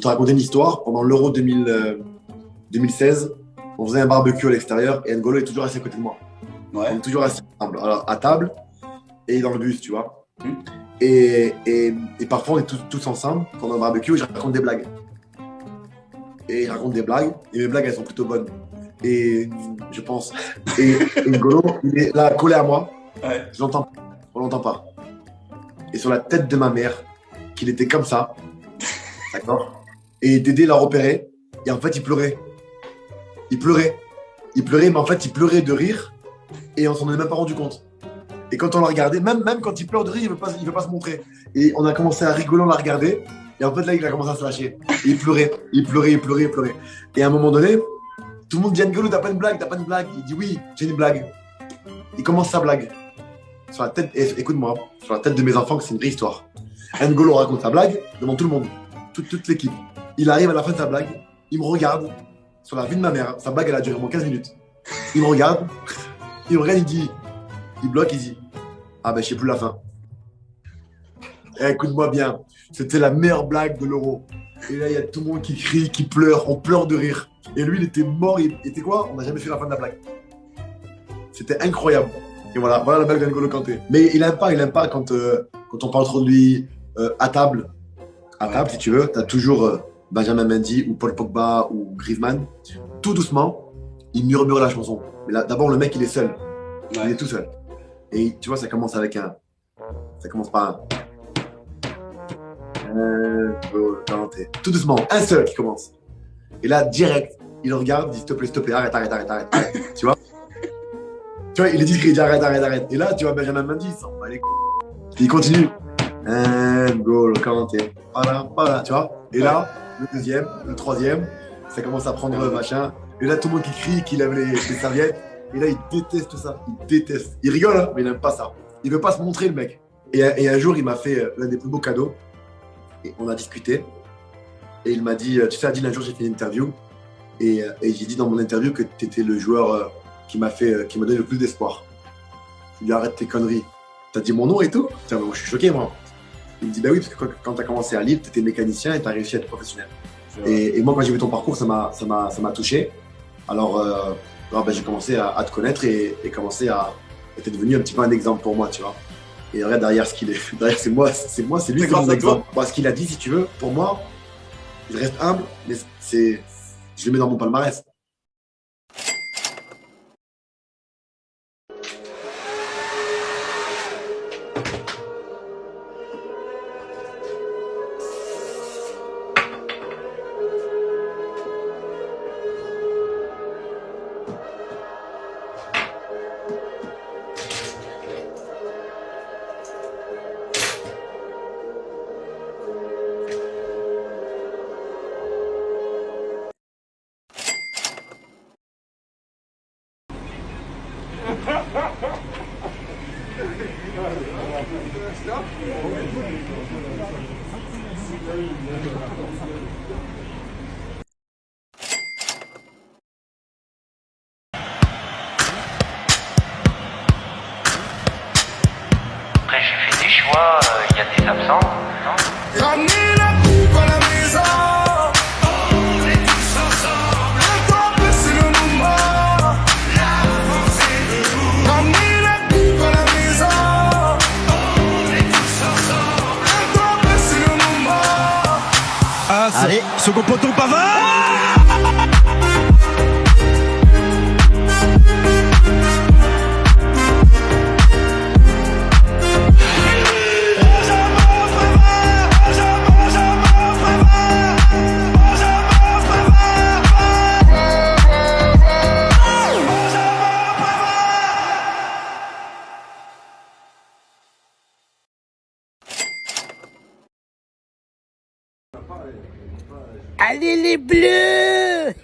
te raconter une histoire. Pendant l'Euro 2016, on faisait un barbecue à l'extérieur et N'Golo est toujours assis à côté de moi. On Ouais. est toujours assis ensemble. Alors, à table et dans le bus, tu vois. Hmm. Et parfois, on est tous ensemble pendant un barbecue et je raconte des blagues. Et je raconte des blagues et mes blagues, elles sont plutôt bonnes. Et je pense. Et N'Golo, il est là, collé à moi. Ouais. Je l'entends, on l'entend pas. Et sur la tête de ma mère, qu'il était comme ça, d'accord. Et Dédé l'a repéré. Et en fait, il pleurait. Il pleurait. Il pleurait, mais en fait, il pleurait de rire. Et on s'en est même pas rendu compte. Et quand on l'a regardé, même quand il pleure de rire, il veut pas se montrer. Et on a commencé à rigoler, on l'a regardé. Et en fait, là, il a commencé à se lâcher. Et il pleurait, il pleurait, il pleurait, il pleurait. Et à un moment donné, tout le monde dit N'Golo, t'as pas une blague, t'as pas une blague. Il dit oui, j'ai une blague. Il commence sa blague. Sur la tête, écoute-moi, sur la tête de mes enfants, que c'est une vraie histoire. N'Golo raconte sa blague devant tout le monde, toute l'équipe. Il arrive à la fin de sa blague, il me regarde sur la vie de ma mère. Sa blague, elle a duré au moins 15 minutes. Il me regarde, il bloque, il dit ah ben je sais plus la fin. Écoute-moi bien, c'était la meilleure blague de l'Euro. Et là, il y a tout le monde qui crie, qui pleure, on pleure de rire. Et lui, il était mort, il était quoi? On n'a jamais fait la fin de la blague. C'était incroyable. Et voilà la blague d'N'Golo Kanté. Mais il aime pas quand on parle trop de lui à table. À table, si tu veux, tu as toujours Benjamin Mendy ou Paul Pogba ou Griezmann. Tout doucement, il murmure la chanson. Mais là, d'abord, le mec, il est seul. Ouais. Il est tout seul. Et tu vois, ça commence par un. Kanté. Tout doucement, un seul qui commence. Et là, direct, il le regarde, il dit s'il te plaît, arrête. Tu vois? Tu vois, il est discret, il dit arrête. Et là, tu vois, Benjamin Mendy, il s'en bat les couilles. Il continue. N'Golo Kanté. Voilà, tu vois. Et là, le deuxième, le troisième, ça commence à prendre le machin. Et là, tout le monde qui crie, qui lève les serviettes. Et là, il déteste ça. Il déteste. Il rigole, hein, mais il n'aime pas ça. Il veut pas se montrer, le mec. Et un jour, il m'a fait l'un des plus beaux cadeaux. Et on a discuté. Et il m'a dit, tu sais, Adil, un jour, j'ai fait une interview. Et j'ai dit dans mon interview que tu étais le joueur qui m'a donné le plus d'espoir. Je lui ai dit, arrête tes conneries. T'as dit mon nom et tout? Tiens, moi, je suis choqué, moi. Il me dit, bah oui, parce que quand tu as commencé à Lille, tu étais mécanicien et tu as réussi à être professionnel. Et moi, quand j'ai vu ton parcours, ça m'a touché. Alors, j'ai commencé à te connaître et commencé à être devenu un petit peu un exemple pour moi, tu vois. Et regarde derrière ce qu'il est. Derrière, c'est lui, c'est mon exemple. Ce qu'il a dit, si tu veux, pour moi, il reste humble, mais je le mets dans mon palmarès. Après j'ai fait des choix, il y a des absents, non? Ramenez la coupe à la maison. On est tous ensemble. Un temps c'est le moment. L'avance est debout. Ramenez la coupe à la maison. On est tous ensemble. Un temps c'est le moment. Ah, allez, second poteau Pavard. Allez les bleus